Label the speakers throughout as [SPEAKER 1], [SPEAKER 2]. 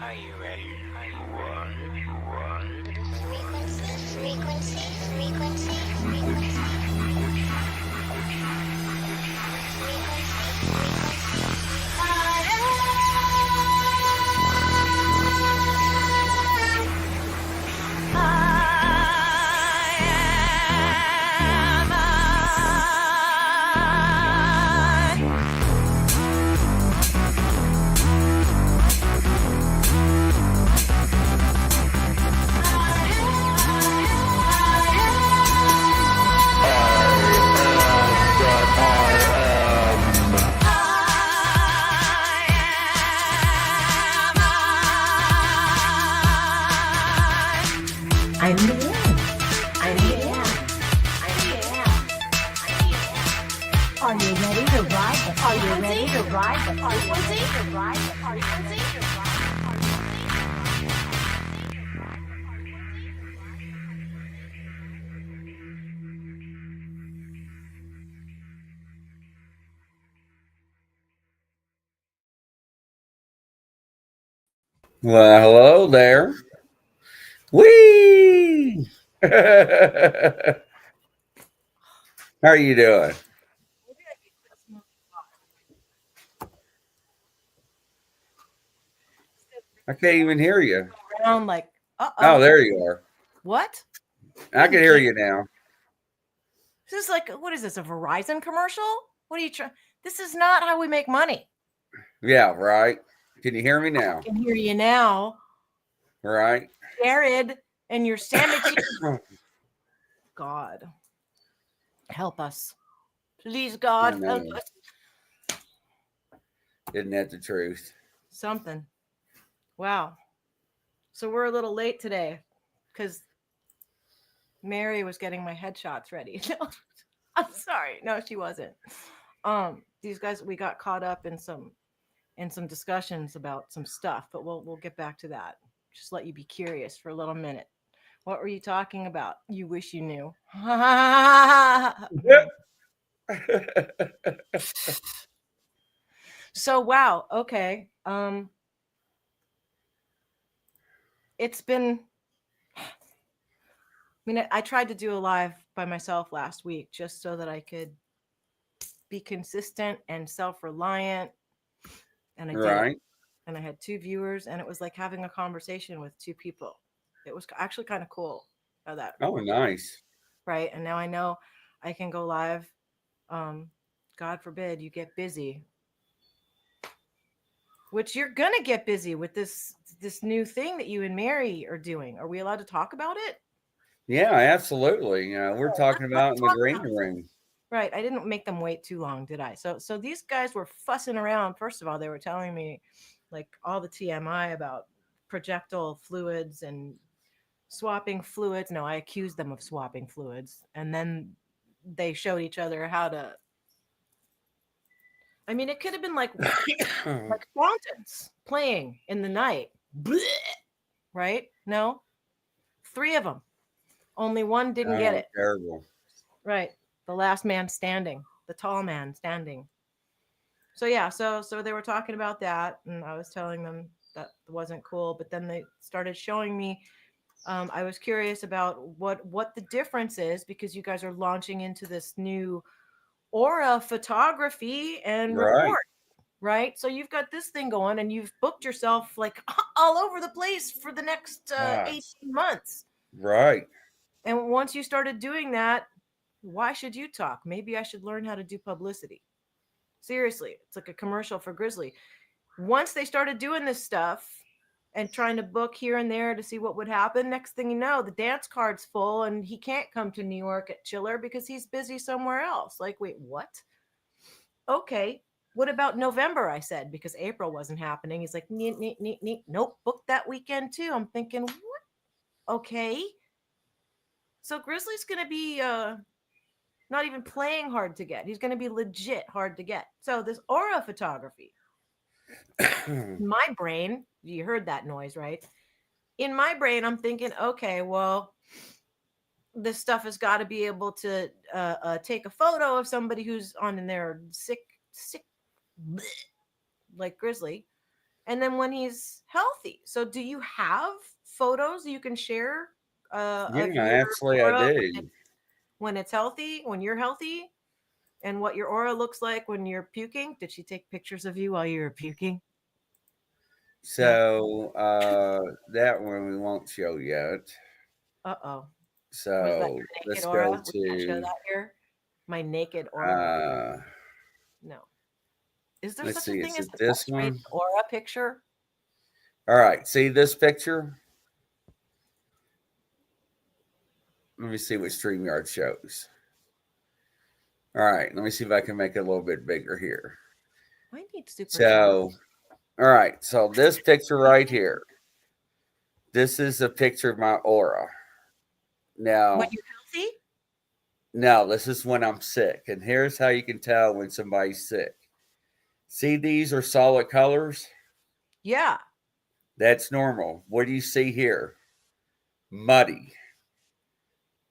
[SPEAKER 1] Are you ready? Are you ready?
[SPEAKER 2] I'm LIANE. I'm LIANE. Are you ready to ride the Are you ready to ride the frequency?
[SPEAKER 3] Well, hello there. Whee! How are you doing? I can't even hear you.
[SPEAKER 2] Around like,
[SPEAKER 3] Oh, there you are.
[SPEAKER 2] what?
[SPEAKER 3] I can hear you now.
[SPEAKER 2] This is like, what is this, a Verizon commercial? What are you trying? This is not how we make money.
[SPEAKER 3] Yeah, right. Can you hear me
[SPEAKER 2] I
[SPEAKER 3] now?
[SPEAKER 2] can hear you now,
[SPEAKER 3] Right.
[SPEAKER 2] Jared, and your sandwich. God, help us. Please, God, help us.
[SPEAKER 3] Isn't that the truth?
[SPEAKER 2] Something. Wow. So we're a little late today because Mary was getting my headshots ready. No, I'm sorry. No, she wasn't. These guys, we got caught up in some discussions about some stuff, but we'll get back to that. Just let you be curious for a little minute. What were you talking about? You wish you knew. So wow, okay. It's been I tried to do a live by myself last week just so that I could be consistent and self-reliant, and I did it.
[SPEAKER 3] Right.
[SPEAKER 2] And I had 2 viewers, and it was like having a conversation with 2 people. It was actually kind of cool how that
[SPEAKER 3] Oh,
[SPEAKER 2] worked,
[SPEAKER 3] nice.
[SPEAKER 2] right? And now I know I can go live. God forbid you get busy, which you're gonna get busy with this new thing that you and Mary are doing. Are we allowed to talk about it?
[SPEAKER 3] Yeah, absolutely. We're talking about in the
[SPEAKER 2] Talk
[SPEAKER 3] green
[SPEAKER 2] about it.
[SPEAKER 3] room.
[SPEAKER 2] Right. I didn't make them wait too long, did I? So these guys were fussing around. First of all, they were telling me like all the TMI about projectile fluids and swapping fluids. No, I accused them of swapping fluids. And then they showed each other how to. I mean, it could have been like fountains playing in the night. Blech, right? No, 3 of them. Only one didn't get
[SPEAKER 3] Oh,
[SPEAKER 2] it.
[SPEAKER 3] terrible.
[SPEAKER 2] Right. The last man standing, the tall man standing. So yeah, so they were talking about that, and I was telling them that wasn't cool. But then they started showing me. I was curious about what the difference is because you guys are launching into this new aura photography and
[SPEAKER 3] Right.
[SPEAKER 2] report, right? So you've got this thing going, and you've booked yourself like all over the place for the next
[SPEAKER 3] Ah,
[SPEAKER 2] 18 months.
[SPEAKER 3] right.
[SPEAKER 2] And once you started doing that, why should you talk? Maybe I should learn how to do publicity. Seriously, it's like a commercial for Grizzly. Once they started doing this stuff and trying to book here and there to see what would happen, next thing you know, the dance card's full and he can't come to New York at Chiller because he's busy somewhere else. Like, wait, what? Okay. What about November? I said, because April wasn't happening. He's like, nope, booked that weekend too. I'm thinking, what? Okay. So Grizzly's going to be not even playing hard to get. He's going to be legit hard to get. So this aura photography, in my brain, you heard that noise, right? In my brain, I'm thinking, okay, well, this stuff has got to be able to take a photo of somebody who's on in their sick, bleh, like Grizzly, and then when he's healthy. So do you have photos you can share of
[SPEAKER 3] Yeah,
[SPEAKER 2] your
[SPEAKER 3] actually, I
[SPEAKER 2] aura
[SPEAKER 3] do.
[SPEAKER 2] when it's healthy, when you're healthy, and what your aura looks like when you're puking? Did she take pictures of you while you were puking? No.
[SPEAKER 3] So that one we won't show yet.
[SPEAKER 2] Uh-oh. Was that
[SPEAKER 3] So
[SPEAKER 2] your naked
[SPEAKER 3] let's go
[SPEAKER 2] aura? We can't show
[SPEAKER 3] to
[SPEAKER 2] that here. My naked aura.
[SPEAKER 3] uh
[SPEAKER 2] No. Is there
[SPEAKER 3] let's
[SPEAKER 2] such a
[SPEAKER 3] see,
[SPEAKER 2] thing
[SPEAKER 3] is
[SPEAKER 2] as
[SPEAKER 3] it
[SPEAKER 2] an
[SPEAKER 3] this
[SPEAKER 2] X-rated
[SPEAKER 3] one?
[SPEAKER 2] aura picture?
[SPEAKER 3] All right, see this picture? Let me see what StreamYard shows. All right, let me see if I can make it a little bit bigger here.
[SPEAKER 2] I need super sharp.
[SPEAKER 3] So, all right, so this picture right here, this is a picture of my aura.
[SPEAKER 2] When
[SPEAKER 3] Now,
[SPEAKER 2] you're healthy?
[SPEAKER 3] now this is when I'm sick, and here's how you can tell when somebody's sick. See, these are solid colors.
[SPEAKER 2] Yeah.
[SPEAKER 3] That's normal. What do you see here? Muddy.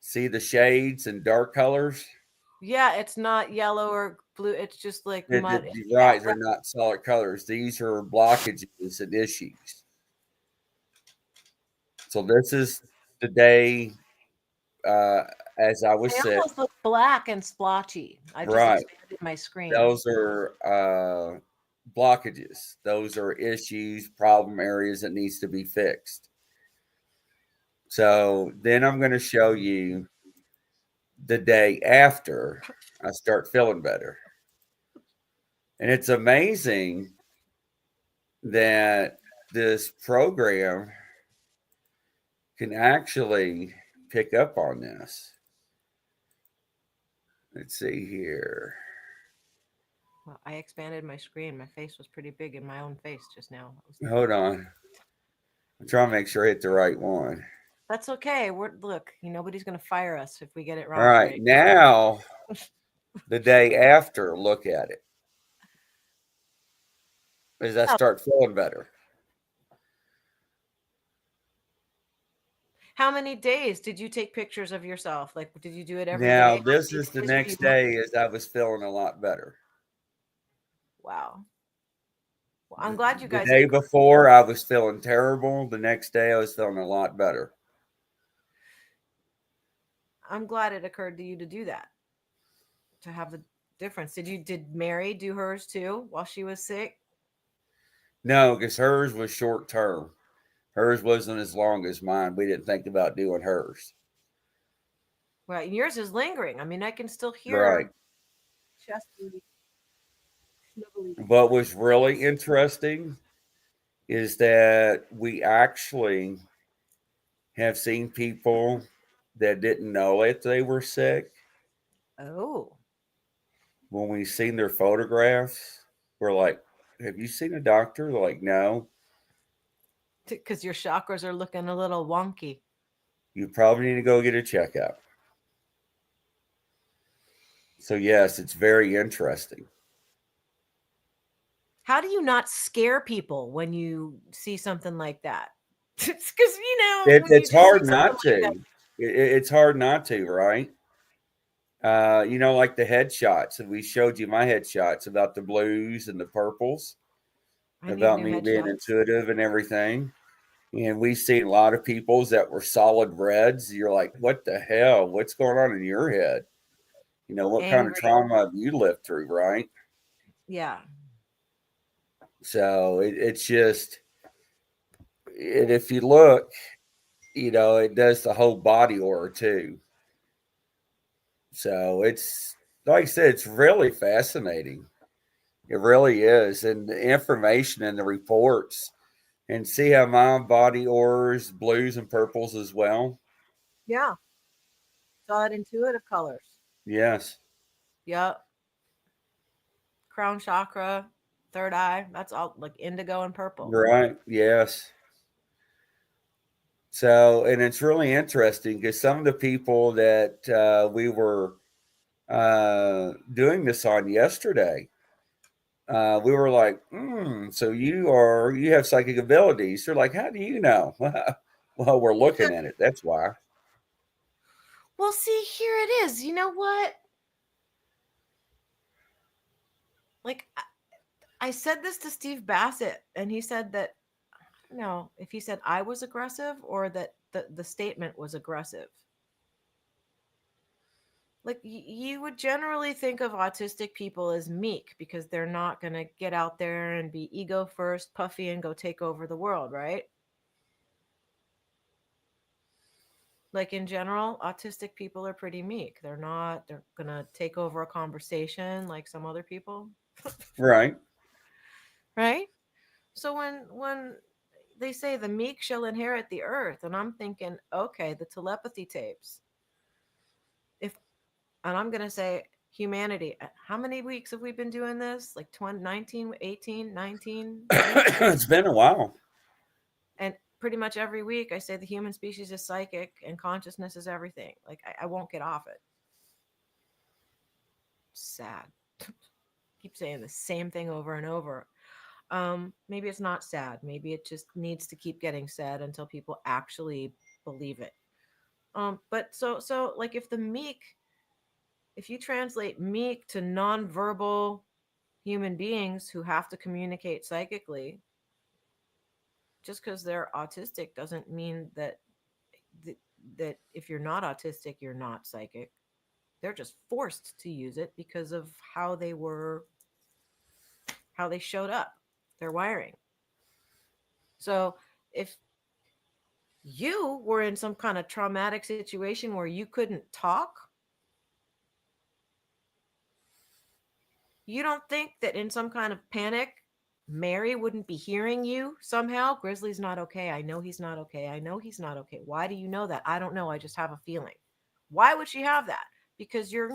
[SPEAKER 3] See the shades and dark colors?
[SPEAKER 2] Yeah, it's not yellow or blue. It's just like mud.
[SPEAKER 3] You're
[SPEAKER 2] Yeah,
[SPEAKER 3] right, they're not solid colors. These are blockages and issues. So this is the day uh, as I was
[SPEAKER 2] they
[SPEAKER 3] sick.
[SPEAKER 2] almost look black and splotchy. I just
[SPEAKER 3] Right.
[SPEAKER 2] expanded my screen.
[SPEAKER 3] Those are blockages. Those are issues, problem areas that needs to be fixed. So then I'm going to show you the day after I start feeling better. And it's amazing that this program can actually pick up on this. Let's see here.
[SPEAKER 2] Well, I expanded my screen. My face was pretty big in my own face just now.
[SPEAKER 3] Hold on. I'm trying to make sure I hit the right one.
[SPEAKER 2] That's okay. Look, nobody's gonna fire us if we get it
[SPEAKER 3] All
[SPEAKER 2] wrong,
[SPEAKER 3] right.
[SPEAKER 2] right?
[SPEAKER 3] Now, the day after, look at it as I
[SPEAKER 2] Oh,
[SPEAKER 3] start feeling better.
[SPEAKER 2] how many days did you take pictures of yourself? Like, did you do it every
[SPEAKER 3] Now,
[SPEAKER 2] day? How
[SPEAKER 3] this
[SPEAKER 2] many
[SPEAKER 3] is the
[SPEAKER 2] days were you
[SPEAKER 3] next day as I was feeling a lot better.
[SPEAKER 2] Wow. Well, I'm glad you
[SPEAKER 3] The
[SPEAKER 2] guys.
[SPEAKER 3] day before, I was feeling terrible. The next day, I was feeling a lot better.
[SPEAKER 2] I'm glad it occurred to you to do that, to have the difference. Did Mary do hers too while she was sick?
[SPEAKER 3] No, because hers was short term. Hers wasn't as long as mine. We didn't think about doing hers.
[SPEAKER 2] Right. And yours is lingering. I mean, I can still
[SPEAKER 3] Right.
[SPEAKER 2] hear chesty, snivelly.
[SPEAKER 3] What was really interesting is that we actually have seen people that didn't know it they were sick.
[SPEAKER 2] Oh,
[SPEAKER 3] When we seen their photographs, we're like, "Have you seen a doctor?" They're like, "No."
[SPEAKER 2] because your chakras are looking a little wonky.
[SPEAKER 3] You probably need to go get a checkup. So yes, it's very interesting.
[SPEAKER 2] How do you not scare people when you see something like that? It's because when you
[SPEAKER 3] It's
[SPEAKER 2] just see
[SPEAKER 3] hard
[SPEAKER 2] something
[SPEAKER 3] not
[SPEAKER 2] like
[SPEAKER 3] to.
[SPEAKER 2] that,
[SPEAKER 3] It's hard not to, right? Like the headshots, and we showed you my headshots about the blues and the purples,
[SPEAKER 2] I need
[SPEAKER 3] about
[SPEAKER 2] new
[SPEAKER 3] me being
[SPEAKER 2] headshots.
[SPEAKER 3] intuitive and everything. And we've seen a lot of people's that were solid reds. You're like, what the hell? What's going on in your head? What kind of
[SPEAKER 2] Angry.
[SPEAKER 3] trauma have you lived through, right?
[SPEAKER 2] Yeah.
[SPEAKER 3] So it's just, and if you look, it does the whole body aura too. So it's, like I said, it's really fascinating. It really is. And the information and the reports, and see how my body auras, blues and purples as well.
[SPEAKER 2] Yeah. Saw it intuitive colors.
[SPEAKER 3] Yes.
[SPEAKER 2] Yep. Crown chakra, third eye. That's all like indigo and purple.
[SPEAKER 3] Right. Yes. So, and it's really interesting because some of the people that we were doing this on yesterday, we were like, so you have psychic abilities. They're like, how do you know? Well, we're looking at it. That's why.
[SPEAKER 2] Well, see, here it is. You know what? Like, I said this to Steve Bassett, and he said that, no, if he said I was aggressive or that the statement was aggressive. Like, you would generally think of autistic people as meek because they're not going to get out there and be ego first, puffy, and go take over the world, right? Like, in general, autistic people are pretty meek. They're going to take over a conversation like some other people,
[SPEAKER 3] Right.
[SPEAKER 2] right? So when they say the meek shall inherit the earth, and I'm thinking, okay, the telepathy tapes. If And I'm going to say humanity, how many weeks have we been doing this? Like 20, 19, 18, 19 weeks?
[SPEAKER 3] It's been a while.
[SPEAKER 2] And pretty much every week I say the human species is psychic and consciousness is everything. Like, I won't get off it. Sad. Keep saying the same thing over and over. Maybe it's not sad. Maybe it just needs to keep getting said until people actually believe it. But so like, if you translate meek to nonverbal human beings who have to communicate psychically, just because they're autistic doesn't mean that if you're not autistic, you're not psychic. They're just forced to use it because of how they showed up, their wiring. So if you were in some kind of traumatic situation where you couldn't talk, you don't think that in some kind of panic, Mary wouldn't be hearing you somehow? Grizzly's not okay. I know he's not okay. I know he's not okay. Why do you know that? I don't know. I just have a feeling. Why would she have that? Because you're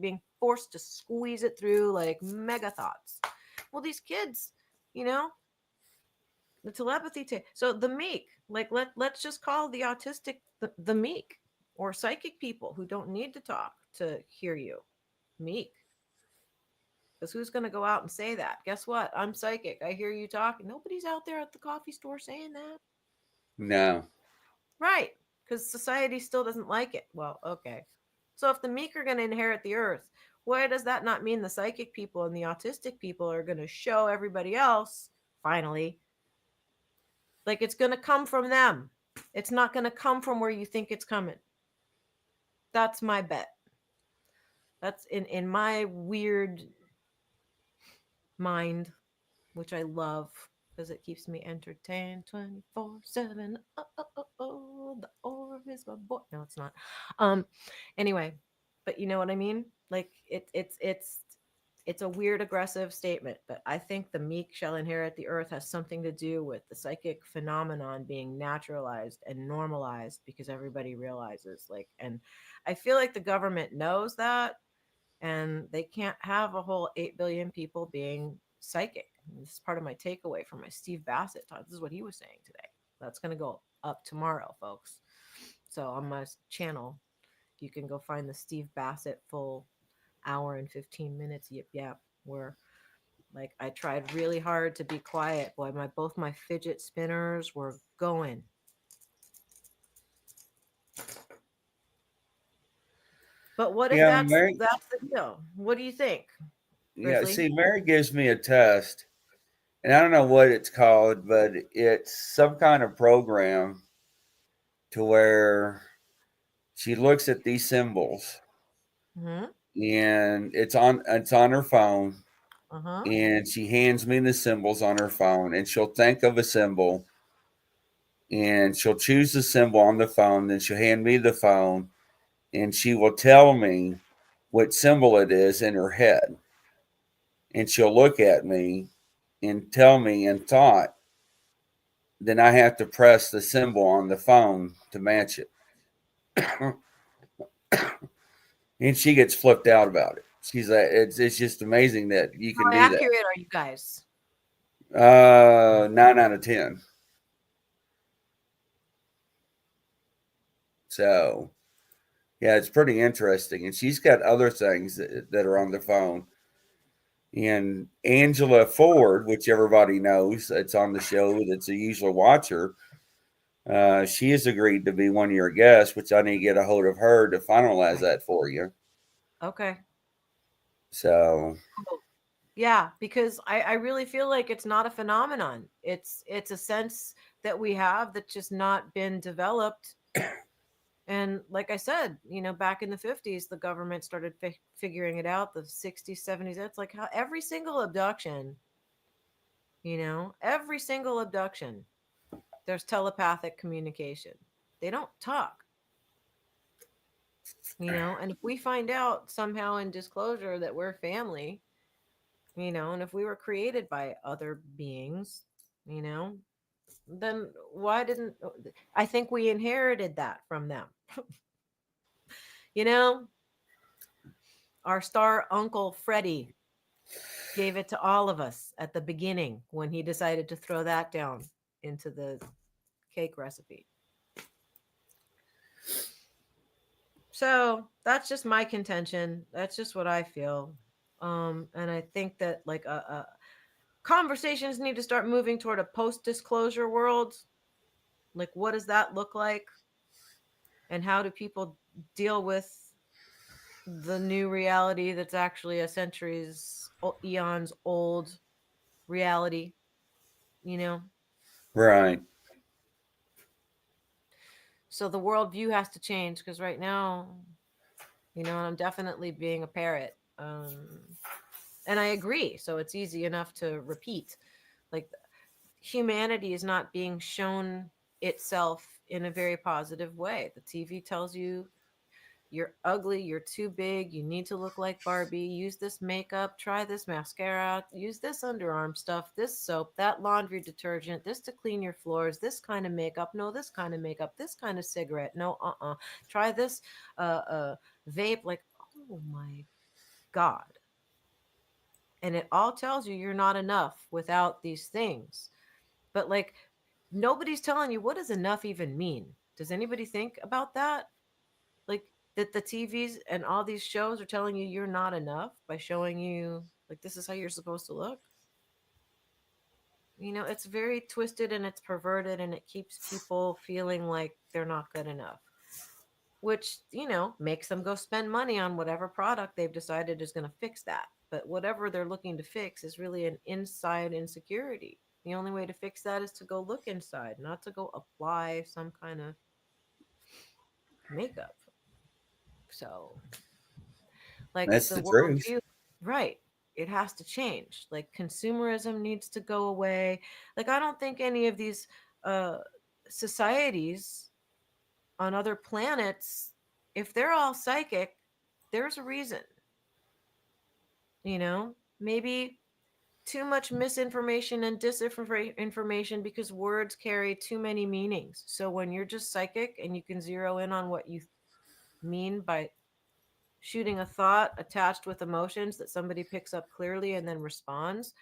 [SPEAKER 2] being forced to squeeze it through like mega thoughts. Well, these kids, you know, the telepathy. So the meek, like, let's just call the autistic the meek, or psychic people who don't need to talk to hear you, meek. Because who's going to go out and say that? Guess what? I'm psychic. I hear you talking. Nobody's out there at the coffee store saying that.
[SPEAKER 3] No.
[SPEAKER 2] Right. Because society still doesn't like it. Well, okay. So if the meek are going to inherit the earth, why does that not mean the psychic people and the autistic people are going to show everybody else, finally, like, it's going to come from them? It's not going to come from where you think it's coming. That's my bet. That's in my weird mind, which I love because it keeps me entertained 24/7. Oh, the orb is my boy. No, it's not. Anyway, but you know what I mean? Like, it's a weird aggressive statement, but I think the meek shall inherit the earth has something to do with the psychic phenomenon being naturalized and normalized because everybody realizes, like, and I feel like the government knows that, and they can't have a whole 8 billion people being psychic. This is part of my takeaway from my Steve Bassett talk. This is what he was saying today. That's going to go up tomorrow, folks. So on my channel, you can go find the Steve Bassett full hour and 15 minutes yip yap, where, like, I tried really hard to be quiet. Boy, both my fidget spinners were going. But what if
[SPEAKER 3] Yeah,
[SPEAKER 2] that's
[SPEAKER 3] Mary.
[SPEAKER 2] the deal? What do you think,
[SPEAKER 3] Yeah,
[SPEAKER 2] Grizzly?
[SPEAKER 3] see, Mary gives me a test, and I don't know what it's called, but it's some kind of program to where she looks at these symbols,
[SPEAKER 2] Mm-hmm.
[SPEAKER 3] and it's on her phone,
[SPEAKER 2] Uh-huh.
[SPEAKER 3] and she hands me the symbols on her phone, and she'll think of a symbol, and she'll choose the symbol on the phone, then she'll hand me the phone, and she will tell me what symbol it is in her head, and she'll look at me and tell me in thought. Then I have to press the symbol on the phone to match it. And she gets flipped out about it. She's like, it's just amazing that you can
[SPEAKER 2] How
[SPEAKER 3] do that.
[SPEAKER 2] accurate are you guys?
[SPEAKER 3] 9 out of 10. So yeah, it's pretty interesting. And she's got other things that are on the phone. And Angela Ford, which everybody knows, it's on the show, that's a usual watcher. She has agreed to be one of your guests, which I need to get a hold of her to finalize that for you.
[SPEAKER 2] Okay.
[SPEAKER 3] So
[SPEAKER 2] Cool. Yeah, because I really feel like it's not a phenomenon. It's a sense that we have that's just not been developed. And like I said, back in the 50s, the government started figuring it out. The 60s, 70s, it's like how every single abduction, every single abduction, there's telepathic communication. They don't talk, and if we find out somehow in disclosure that we're family, and if we were created by other beings, you know, then why didn't I think we inherited that from them? You know, our star uncle Freddie gave it to all of us at the beginning when he decided to throw that down into the cake recipe. So that's just my contention. That's just what I feel. And I think that like conversations need to start moving toward a post-disclosure world. Like, what does that look like? And how do people deal with the new reality that's actually a centuries, eons old reality? You know,
[SPEAKER 3] Right.
[SPEAKER 2] so the worldview has to change because right now, I'm definitely being a parrot. And I agree. So it's easy enough to repeat. Like humanity is not being shown itself in a very positive way. The TV tells you you're ugly, you're too big, you need to look like Barbie, use this makeup, try this mascara, use this underarm stuff, this soap, that laundry detergent, this to clean your floors, this kind of makeup, no, this kind of makeup, this kind of cigarette, no, try this vape. Like, oh my God. And it all tells you you're not enough without these things. But like, nobody's telling you, what does enough even mean? Does anybody think about that? Like, that the TVs and all these shows are telling you you're not enough by showing you like this is how you're supposed to look. It's very twisted and it's perverted and it keeps people feeling like they're not good enough, which, makes them go spend money on whatever product they've decided is going to fix that. But whatever they're looking to fix is really an inside insecurity. The only way to fix that is to go look inside, not to go apply some kind of makeup. So, like
[SPEAKER 3] That's
[SPEAKER 2] the
[SPEAKER 3] the truth.
[SPEAKER 2] worldview, right? It has to change. Like consumerism needs to go away. Like I don't think any of these uh societies on other planets, if they're all psychic, there's a reason. Maybe too much misinformation and disinformation because words carry too many meanings. So when you're just psychic and you can zero in on what you mean by shooting a thought attached with emotions that somebody picks up clearly and then responds,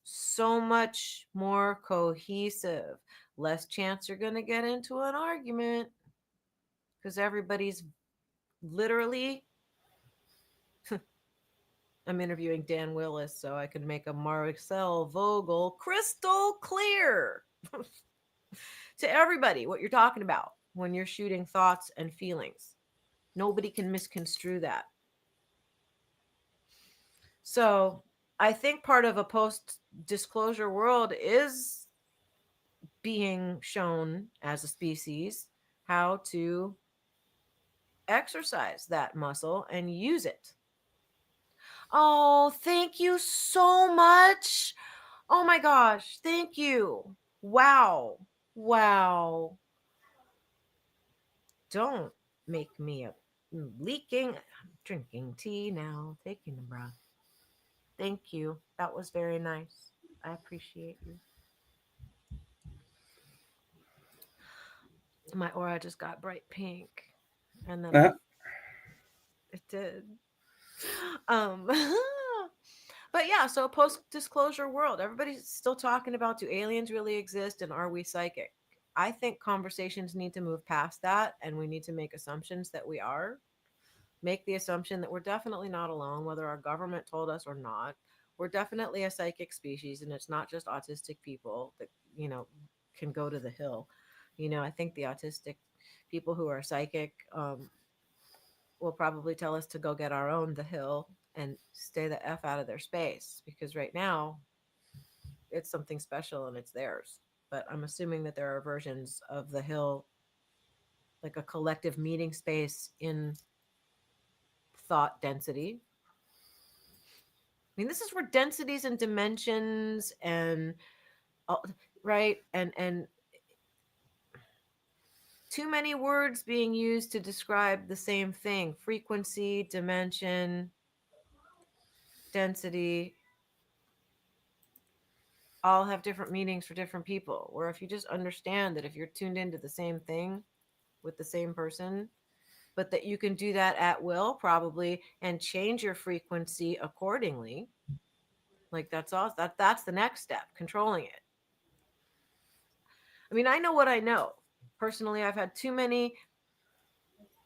[SPEAKER 2] so much more cohesive. Less chance you're going to get into an argument because everybody's literally. I'm interviewing Dan Willis, so I can make a Marcel Vogel crystal clear to everybody what you're talking about when you're shooting thoughts and feelings. Nobody can misconstrue that. So I think part of a post disclosure world is being shown as a species how to exercise that muscle and use it. Oh, thank you so much. Oh my gosh, thank you. Wow. Wow. Don't make me a leaking. I'm drinking tea now, taking a breath. Thank you. That was very nice. I appreciate you. My aura just got bright pink. And then
[SPEAKER 3] Uh,
[SPEAKER 2] it did. Um but yeah, so post disclosure world, everybody's still talking about do aliens really exist and are we psychic? I think conversations need to move past that and we need to make assumptions that we are. Make the assumption that we're definitely not alone, whether our government told us or not. We're definitely a psychic species, and it's not just autistic people that, can go to the hill. I think the autistic people who are psychic will probably tell us to go get our own the hill and stay the F out of their space, because right now it's something special and it's theirs. But I'm assuming that there are versions of the Hill, like a collective meeting space in thought density. I mean, this is where densities and dimensions and right, and too many words being used to describe the same thing: frequency, dimension, density, all have different meanings for different people. Where if you just understand that if you're tuned into the same thing with the same person, but that you can do that at will, probably, and change your frequency accordingly. Like that's all. That's the next step, controlling it. I mean, I know what I know. Personally, I've had too many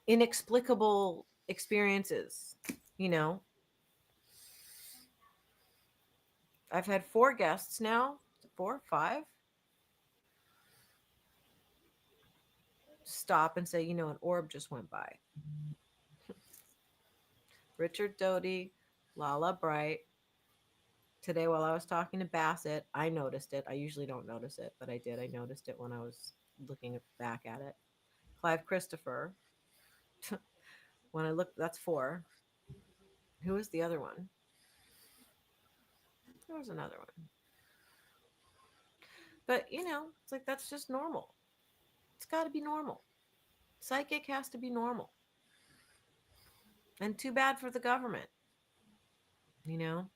[SPEAKER 2] inexplicable experiences. You know, I've had 4 guests now, 4, 5, stop and say, an orb just went by. Richard Doty, Lala Bright. Today, while I was talking to Bassett, I noticed it. I usually don't notice it, but I did. I noticed it when I was looking back at it. Clive Christopher. When I looked, that's 4. Who was the other one? There was another one. But, it's like that's just normal. It's got to be normal. Psychic has to be normal. And too bad for the government, you know?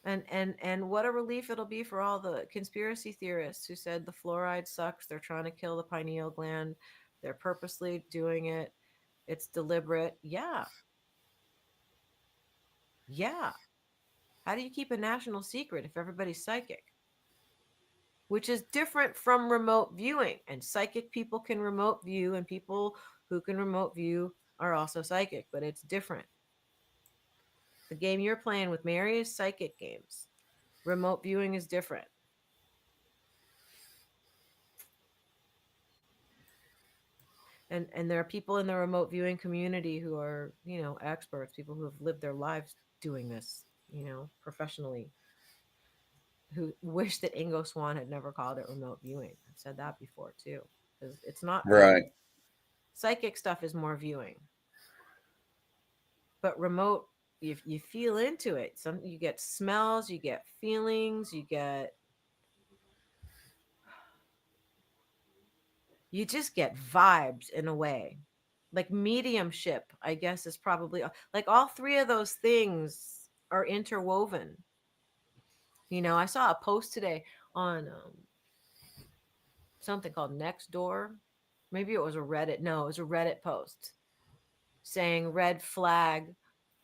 [SPEAKER 2] And what a relief it'll be for all the conspiracy theorists who said the fluoride sucks. They're trying to kill the pineal gland. They're purposely doing it. It's deliberate. Yeah. Yeah. How do you keep a national secret if everybody's psychic? Which is different from remote viewing. And psychic people can remote view, and people who can remote view are also psychic, but it's different. The game you're playing with Mary is psychic games. Remote viewing is different. And there are people in the remote viewing community who are, experts, people who have lived their lives doing this, professionally, who wish that Ingo Swann had never called it remote viewing. I've said that before too, because it's not
[SPEAKER 3] Right.
[SPEAKER 2] viewing. Psychic stuff is more viewing, but remote, you feel into it. You get smells, you get feelings, you just get vibes in a way. Like mediumship, I guess, is probably like all 3 of those things are interwoven. I saw a post today on something called Nextdoor. Maybe it was a Reddit. No, it was a Reddit post saying, red flag,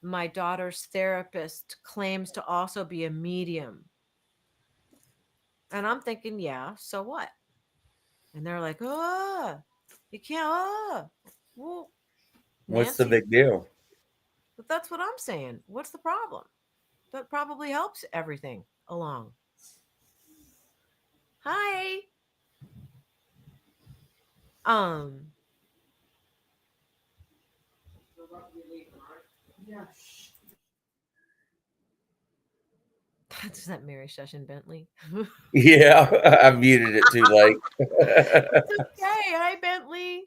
[SPEAKER 2] my daughter's therapist claims to also be a medium. And I'm thinking, yeah, so what? And they're like, oh, you can't, well,
[SPEAKER 3] What's the
[SPEAKER 2] Nancy,
[SPEAKER 3] big deal?
[SPEAKER 2] but that's what I'm saying. What's the problem? That probably helps everything along. Hi. Um, that's that Mary Session Bentley.
[SPEAKER 3] Yeah, I muted it too late.
[SPEAKER 2] It's okay. Hi, Bentley.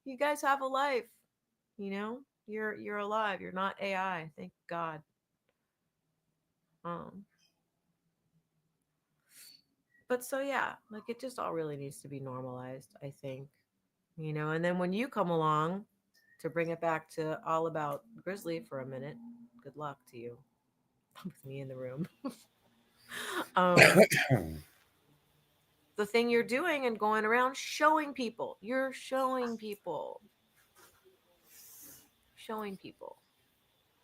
[SPEAKER 2] You guys have a life. You're alive. You're not AI. Thank God. Um, but so yeah, like it just all really needs to be normalized, I think. And then when you come along to bring it back to all about Grizzly for a minute, good luck to you with me in the room. um, the thing you're doing and going around showing people, you're showing people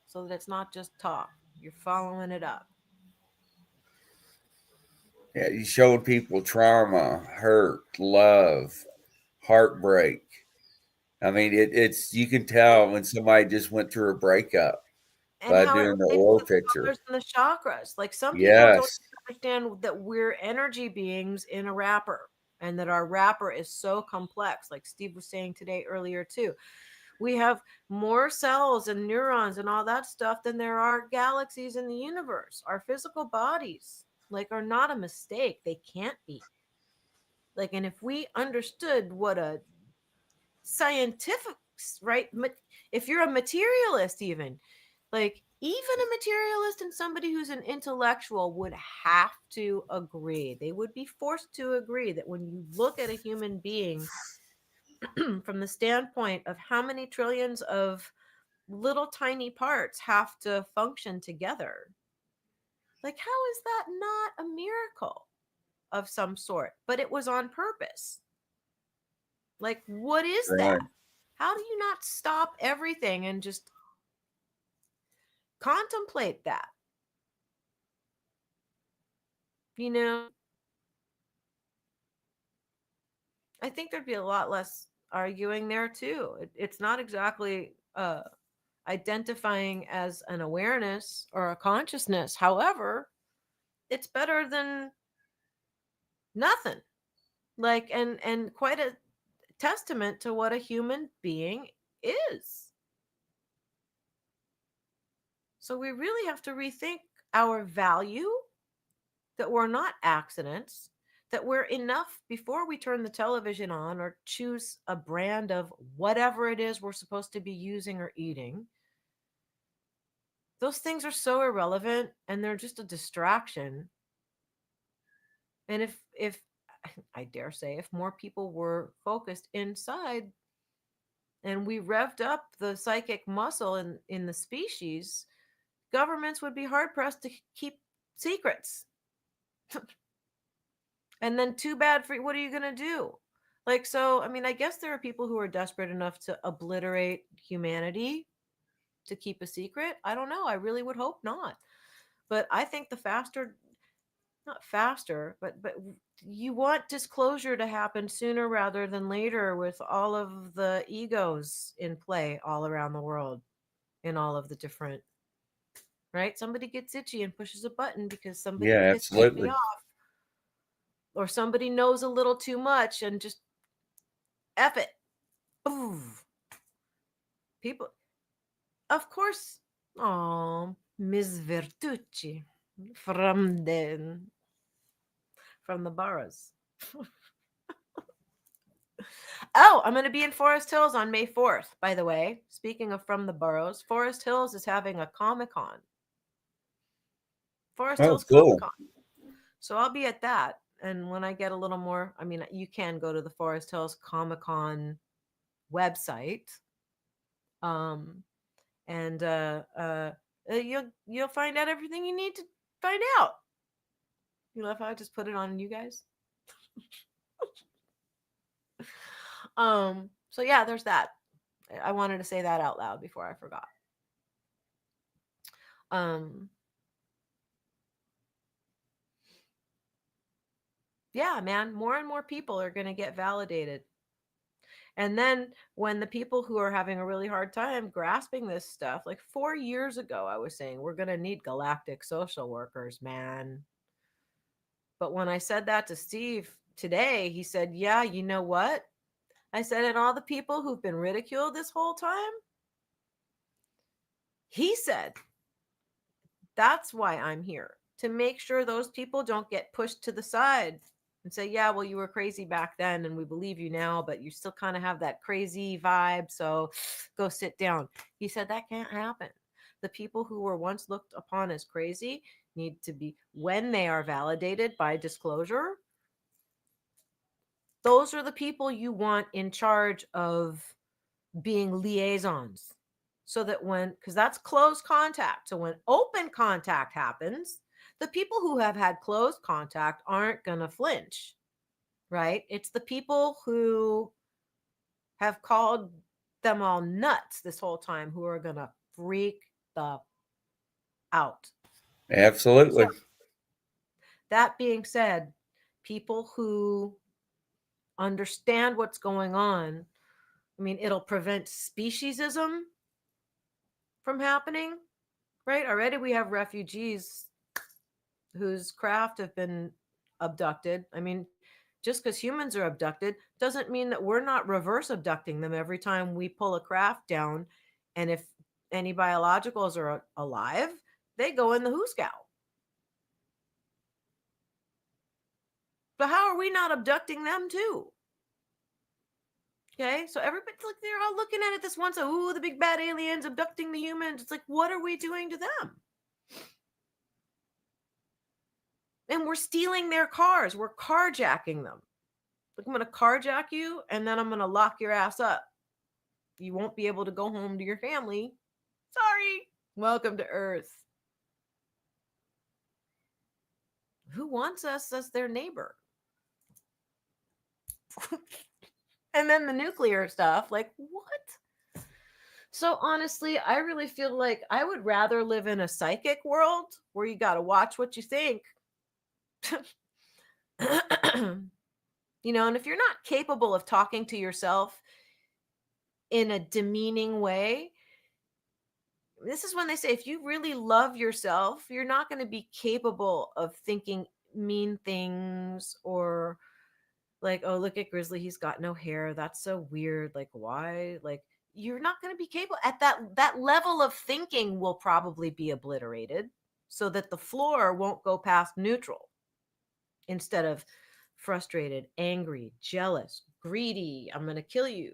[SPEAKER 2] so that it's not just talk. You're following it up.
[SPEAKER 3] Yeah, you showed people trauma, hurt, love, heartbreak. I mean, it's you can tell when somebody just went through a breakup
[SPEAKER 2] And
[SPEAKER 3] by
[SPEAKER 2] how it
[SPEAKER 3] doing the
[SPEAKER 2] relates
[SPEAKER 3] aura
[SPEAKER 2] to the
[SPEAKER 3] picture.
[SPEAKER 2] colors and the chakras. Like some people don't
[SPEAKER 3] Yes.
[SPEAKER 2] understand that we're energy beings in a wrapper, and that our wrapper is so complex. Like Steve was saying today earlier too. We have more cells and neurons and all that stuff than there are galaxies in the universe. Our physical bodies, like, are not a mistake. They can't be. Like, and if we understood what a scientific, right? If you're a materialist, even, like, even a materialist and somebody who's an intellectual would have to agree. They would be forced to agree that when you look at a human being from the standpoint of how many trillions of little tiny parts have to function together, like, how is that not a miracle of some sort? But it was on purpose. Like, what is
[SPEAKER 3] Right.
[SPEAKER 2] that? How do you not stop everything and just contemplate that? You know, I think there'd be a lot less arguing there too. It's not exactly identifying as an awareness or a consciousness. However, it's better than nothing. Like, and quite a testament to what a human being is. So we really have to rethink our value, that we're not accidents, that we're enough before we turn the television on or choose a brand of whatever it is we're supposed to be using or eating. Those things are so irrelevant and they're just a distraction. And if I dare say, if more people were focused inside and we revved up the psychic muscle in the species, governments would be hard pressed to keep secrets. And then too bad for, what are you going to do? Like, so, I mean, I guess there are people who are desperate enough to obliterate humanity to keep a secret. I don't know. I really would hope not. But I think the faster, not faster, but you want disclosure to happen sooner rather than later, with all of the egos in play all around the world in all of the different, right? Somebody gets itchy and pushes a button because somebody
[SPEAKER 3] Yeah,
[SPEAKER 2] pissed somebody
[SPEAKER 3] absolutely.
[SPEAKER 2] off, or somebody knows a little too much and just F it. Ooh. People, of course. Oh, Miss Vertucci from the boroughs. Oh, I'm going to be in Forest Hills on May 4th, by the way. Speaking of from the boroughs, Forest Hills is having a Comic-Con. Forest
[SPEAKER 3] Oh,
[SPEAKER 2] Hills
[SPEAKER 3] cool.
[SPEAKER 2] Comic-Con. So I'll be at that. And when I get a little more, I mean, you can go to the Forest Hills Comic-Con website. Um, and you'll find out everything you need to find out. You love how I just put it on you guys? So yeah, there's that. I wanted to say that out loud before I forgot. Um, yeah, man, more and more people are going to get validated. And then when the people who are having a really hard time grasping this stuff, like 4 years ago, I was saying, we're going to need galactic social workers, man. But when I said that to Steve today, he said, yeah, you know what? I said, and all the people who've been ridiculed this whole time, he said, that's why I'm here, to make sure those people don't get pushed to the side and say, yeah, well, you were crazy back then and we believe you now, but you still kind of have that crazy vibe. So go sit down. He said that can't happen. The people who were once looked upon as crazy need to be, when they are validated by disclosure, those are the people you want in charge of being liaisons. So that when, because that's close contact. So when open contact happens, the people who have had close contact aren't going to flinch, right? It's the people who have called them all nuts this whole time who are going to freak the out. So,
[SPEAKER 3] Absolutely.
[SPEAKER 2] that being said, people who understand what's going on, I mean, it'll prevent speciesism from happening, right? Already we have refugees whose craft have been abducted. I mean, Just because humans are abducted doesn't mean that we're not reverse abducting them every time we pull a craft down. And if any biologicals are alive, they go in the hoosegow. But how are we not abducting them too? Okay, so everybody's like, they're all looking at it this once. Ooh, the big bad aliens abducting the humans. It's like, what are we doing to them? And we're stealing their cars. We're carjacking them. Like, I'm going to carjack you, and then I'm going to lock your ass up. You won't be able to go home to your family. Sorry. Welcome to Earth. Who wants us as their neighbor? And then the nuclear stuff, like, what? So honestly, I really feel like I would rather live in a psychic world where you got to watch what you think. You know, and if you're not capable of talking to yourself in a demeaning way, this is when they say if you really love yourself, you're not going to be capable of thinking mean things or like, oh, look at Grizzly, he's got no hair. That's so weird. Like, why? Like, you're not going to be capable at that level of thinking will probably be obliterated so that the floor won't go past neutral instead of frustrated, angry, jealous, greedy, I'm going to kill you.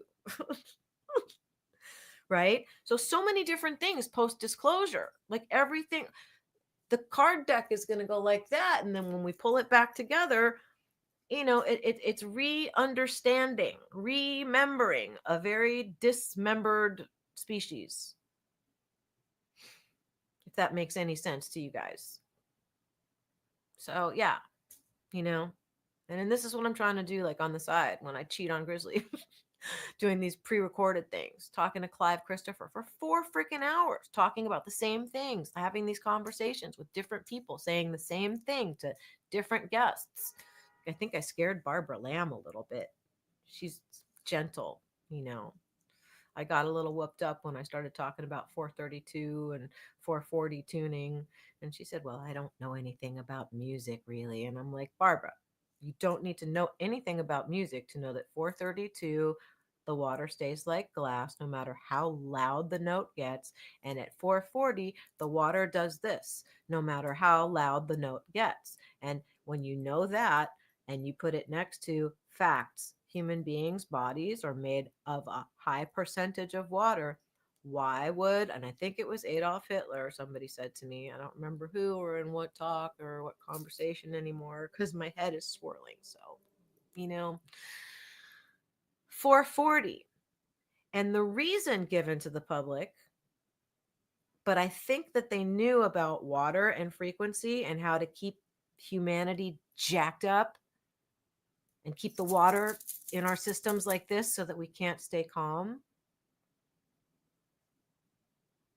[SPEAKER 2] Right? So many different things post disclosure, like everything. The card deck is going to go like that. And then when we pull it back together, you know, it's re-understanding, remembering a very dismembered species. If that makes any sense to you guys. So yeah, you know, and then this is what I'm trying to do, like on the side when I cheat on Grizzly. Doing these pre-recorded things, talking to Clive Christopher for 4 freaking hours, talking about the same things, having these conversations with different people, saying the same thing to different guests. I think I scared Barbara Lamb a little bit. She's gentle, you know. I got a little whooped up when I started talking about 432 and 440 tuning. And she said, well, I don't know anything about music really. And I'm like, Barbara, you don't need to know anything about music to know that 432, the water stays like glass no matter how loud the note gets. And at 440, the water does this no matter how loud the note gets. And when you know that and you put it next to facts, human beings' bodies are made of a high percentage of water. Why would, and I think it was Adolf Hitler, somebody said to me, I don't remember who or in what talk or what conversation anymore because my head is swirling. So, you know, 440. And the reason given to the public, but I think that they knew about water and frequency and how to keep humanity jacked up and keep the water in our systems like this so that we can't stay calm.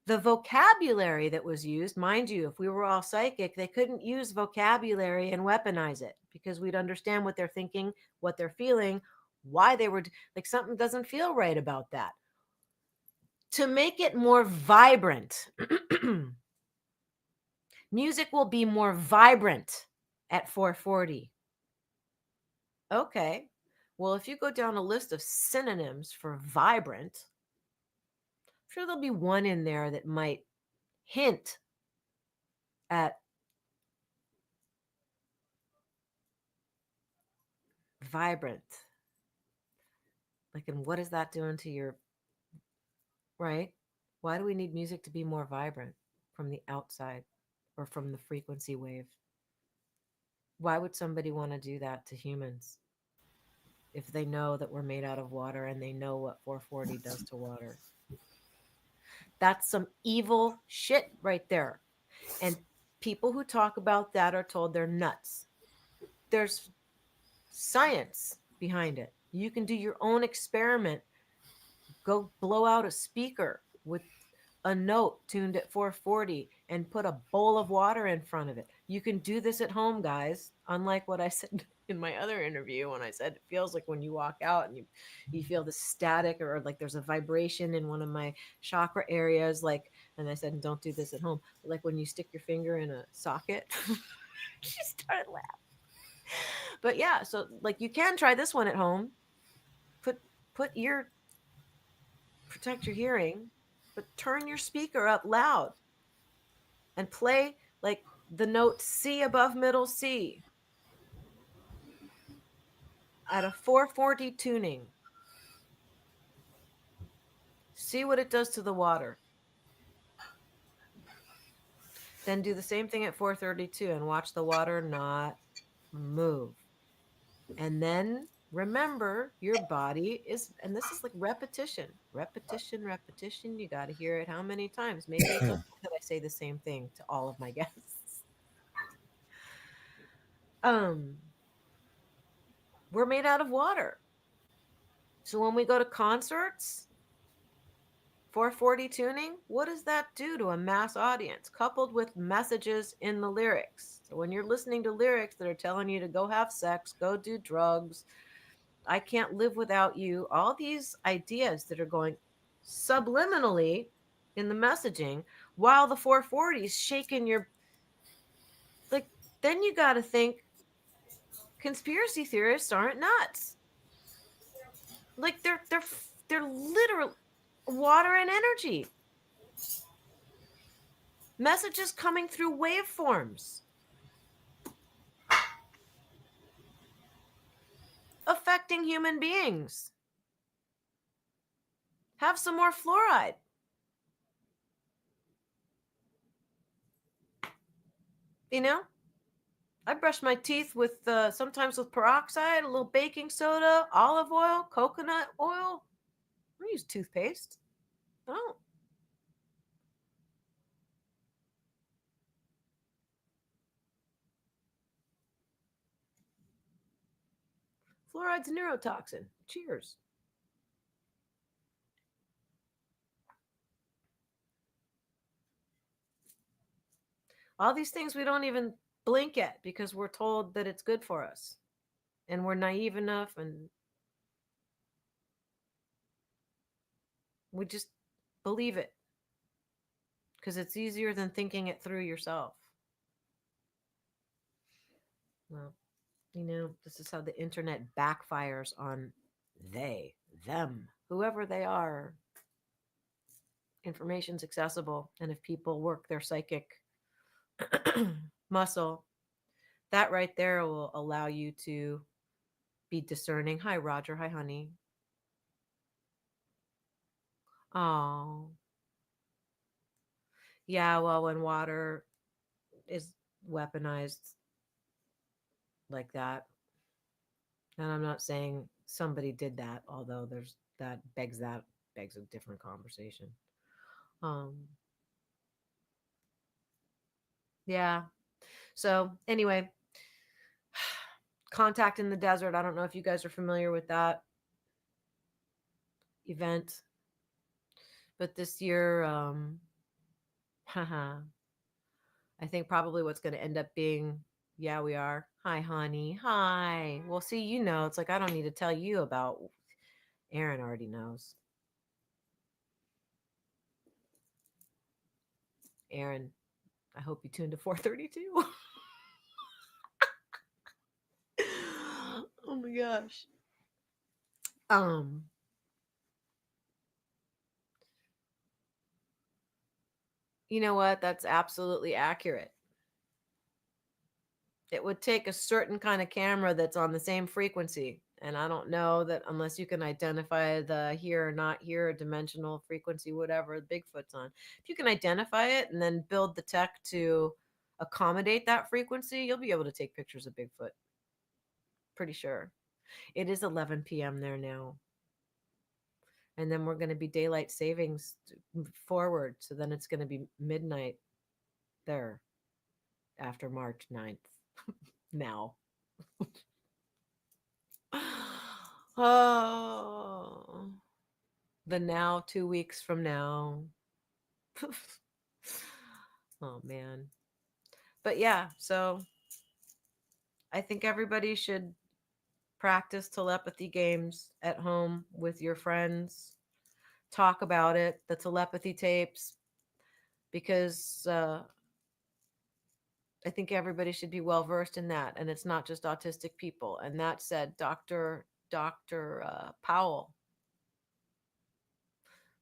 [SPEAKER 2] The vocabulary that was used, mind you, if we were all psychic, they couldn't use vocabulary and weaponize it because we'd understand what they're thinking, what they're feeling, why they were like something doesn't feel right about that. To make it more vibrant, music will be more vibrant at 440. Okay. Well, if you go down a list of synonyms for vibrant, I'm sure there'll be one in there that might hint at vibrant. Like, and what is that doing to your, right? Why do we need music to be more vibrant from the outside or from the frequency wave? Why would somebody want to do that to humans if they know that we're made out of water and they know what 440 does to water? That's some evil shit right there. And people who talk about that are told they're nuts. There's science behind it. You can do your own experiment. Go blow out a speaker with a note tuned at 440 and put a bowl of water in front of it. You can do this at home, guys. Unlike what I said in my other interview when I said it feels like when you walk out and you feel the static or like there's a vibration in one of my chakra areas, like, and I said don't do this at home, like when you stick your finger in a socket. She started laughing. But yeah, so like you can try this one at home. Put your protect your hearing, but turn your speaker up loud and play like the note C above middle C at a 440 tuning. See what it does to the water. Then do the same thing at 432 and watch the water not move. And then remember your body is, and this is like repetition, repetition, repetition. You got to hear it how many times? Maybe it's okay that I say the same thing to all of my guests. We're made out of water. So when we go to concerts, 440 tuning, what does that do to a mass audience coupled with messages in the lyrics? So when you're listening to lyrics that are telling you to go have sex, go do drugs, I can't live without you, all these ideas that are going subliminally in the messaging while the 440 is shaking your, like, then you got to think conspiracy theorists aren't nuts. Like they're literally water and energy. Messages coming through waveforms. Affecting human beings. Have some more fluoride. You know, I brush my teeth with sometimes with peroxide, a little baking soda, olive oil, coconut oil. I use toothpaste. I don't. Fluoride's a neurotoxin. Cheers. All these things we don't even blink at because we're told that it's good for us. And we're naive enough and we just believe it because it's easier than thinking it through yourself. Well, you know, this is how the internet backfires on they, them, whoever they are. Information's accessible. And if people work their psychic muscle, that right there will allow you to be discerning. Hi, Roger. Hi, honey. Oh, yeah. Well, when water is weaponized like that, and I'm not saying somebody did that, although that begs a different conversation. Um, yeah. So anyway, Contact in the Desert. I don't know if you guys are familiar with that event, but this year, I think probably what's going to end up being, yeah, we are. Hi, honey. Hi. Well, see, you know, it's like I don't need to tell you about. Aaron already knows. Aaron, I hope you tuned to 432. Oh my gosh. You know what? That's absolutely accurate. It would take a certain kind of camera that's on the same frequency. And I don't know that unless you can identify the here or not here, dimensional frequency, whatever Bigfoot's on. If you can identify it and then build the tech to accommodate that frequency, you'll be able to take pictures of Bigfoot. Pretty sure. It is 11 p.m. there now. And then we're going to be daylight savings forward. So then it's going to be midnight there after March 9th. Now. Oh, the now 2 weeks from now. Oh man. But yeah, so I think everybody should practice telepathy games at home with your friends. Talk about it, the telepathy tapes, because I think everybody should be well versed in that, and it's not just autistic people. And that said, Doctor Powell,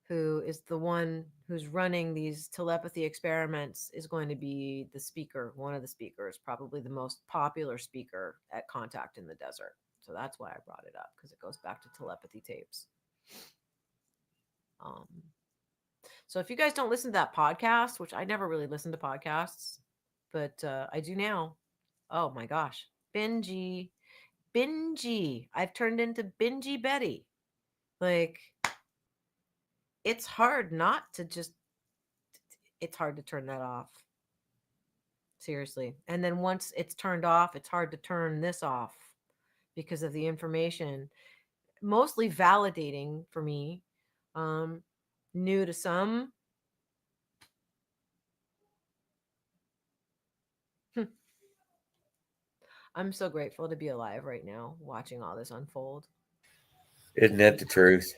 [SPEAKER 2] who is the one who's running these telepathy experiments, is going to be the speaker, one of the speakers, probably the most popular speaker at Contact in the Desert. So that's why I brought it up, because it goes back to telepathy tapes. Um, so if you guys don't listen to that podcast, which I never really listen to podcasts, but I do now. Oh my gosh, Bingy. I've turned into Bingy Betty. Like, it's hard not to just, it's hard to turn that off. Seriously. And then once it's turned off, it's hard to turn this off because of the information. Mostly validating for me. New to some. I'm so grateful to be alive right now, watching all this unfold.
[SPEAKER 3] Isn't that the truth?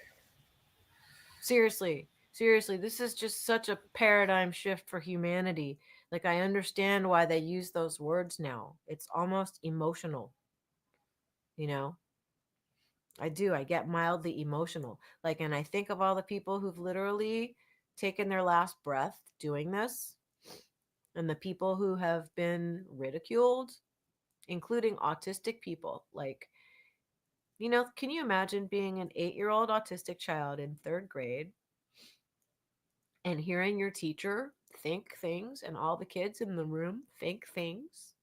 [SPEAKER 2] Seriously, this is just such a paradigm shift for humanity. Like, I understand why they use those words now. It's almost emotional, you know? I do. I get mildly emotional. Like, and I think of all the people who've literally taken their last breath doing this, and the people who have been ridiculed, including autistic people. Like, can you imagine being an 8-year-old autistic child in 3rd grade and hearing your teacher think things and all the kids in the room think things?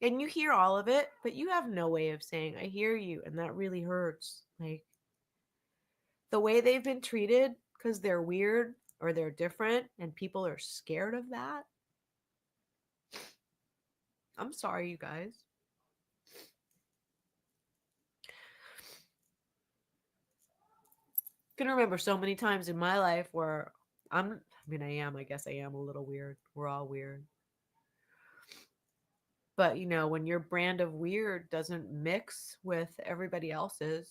[SPEAKER 2] And you hear all of it, but you have no way of saying, I hear you. And that really hurts. Like, the way they've been treated because they're weird or they're different and people are scared of that. I'm sorry, you guys. I can remember so many times in my life where I guess I am a little weird. We're all weird. But, when your brand of weird doesn't mix with everybody else's,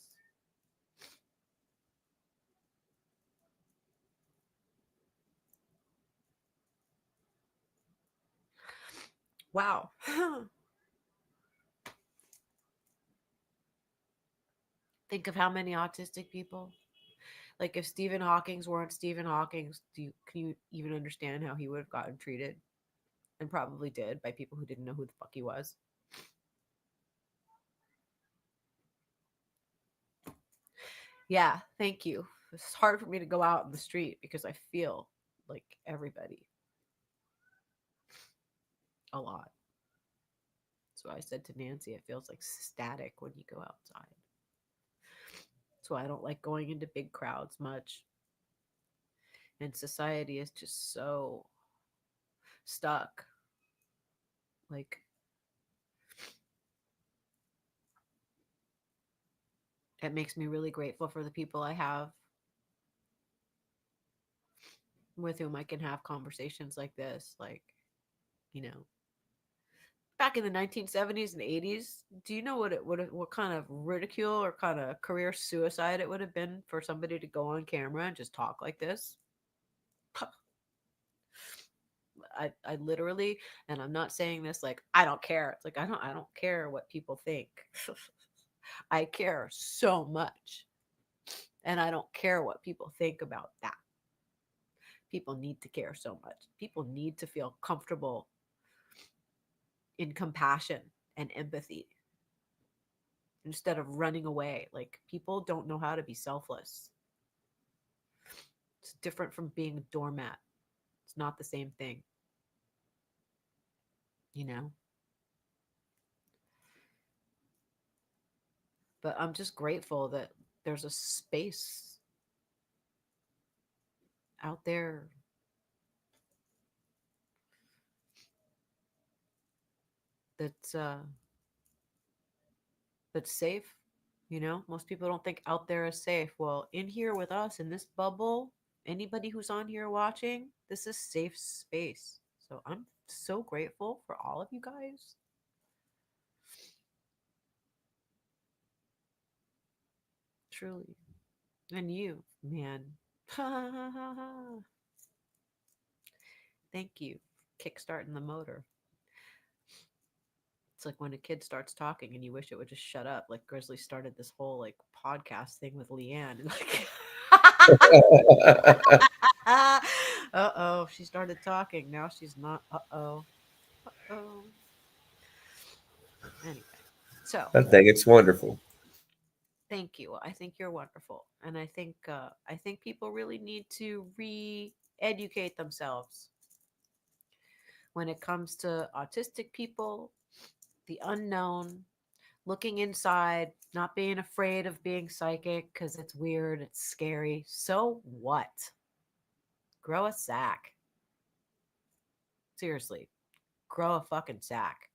[SPEAKER 2] wow. Think of how many autistic people. Like, if Stephen Hawking's weren't Stephen Hawking's, can you even understand how he would have gotten treated? And probably did, by people who didn't know who the fuck he was. Yeah, thank you. It's hard for me to go out in the street because I feel like everybody a lot. So I said to Nancy, it feels like static when you go outside. That's why I don't like going into big crowds much. And society is just so stuck. Like, it makes me really grateful for the people I have with whom I can have conversations like this. Like, back in the 1970s and 80s, do you know what kind of ridicule or kind of career suicide it would have been for somebody to go on camera and just talk like this? I literally, and I'm not saying this like I don't care. It's like I don't care what people think. I care so much. And I don't care what people think about that. People need to care so much. People need to feel comfortable in compassion and empathy instead of running away. Like, people don't know how to be selfless. It's different from being a doormat. It's not the same thing. But I'm just grateful that there's a space out there that's safe. Most people don't think out there is safe. Well, in here with us in this bubble, anybody who's on here watching, this is safe space. So I'm so grateful for all of you guys. Truly. And you, man. Thank you. Kickstarting the motor. It's like when a kid starts talking and you wish it would just shut up. Like Grizzly started this whole like podcast thing with LIANE, and like, uh-oh, she started talking. Now she's not. Uh-oh. Uh-oh. Anyway, so
[SPEAKER 3] I think it's wonderful.
[SPEAKER 2] thank you. I think you're wonderful, and I think people really need to re-educate themselves when it comes to autistic people, the unknown, looking inside, not being afraid of being psychic because it's weird, it's scary. So what? Grow a sack. Seriously, grow a fucking sack.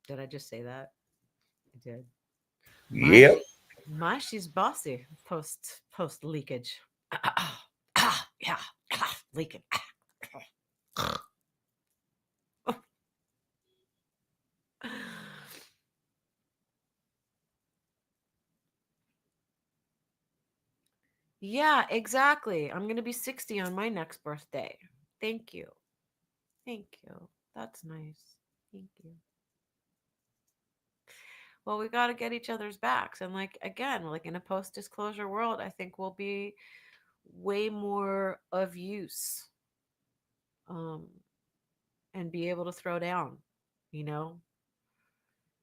[SPEAKER 2] Did I just say that? I did. My,
[SPEAKER 3] Yep.
[SPEAKER 2] my, she's bossy post leakage. Yeah, leaking. Yeah, exactly. I'm going to be 60 on my next birthday. Thank you. Thank you. That's nice. Thank you. Well, we got to get each other's backs. And like, again, like in a post disclosure world, I think we'll be way more of use um, and be able to throw down, you know?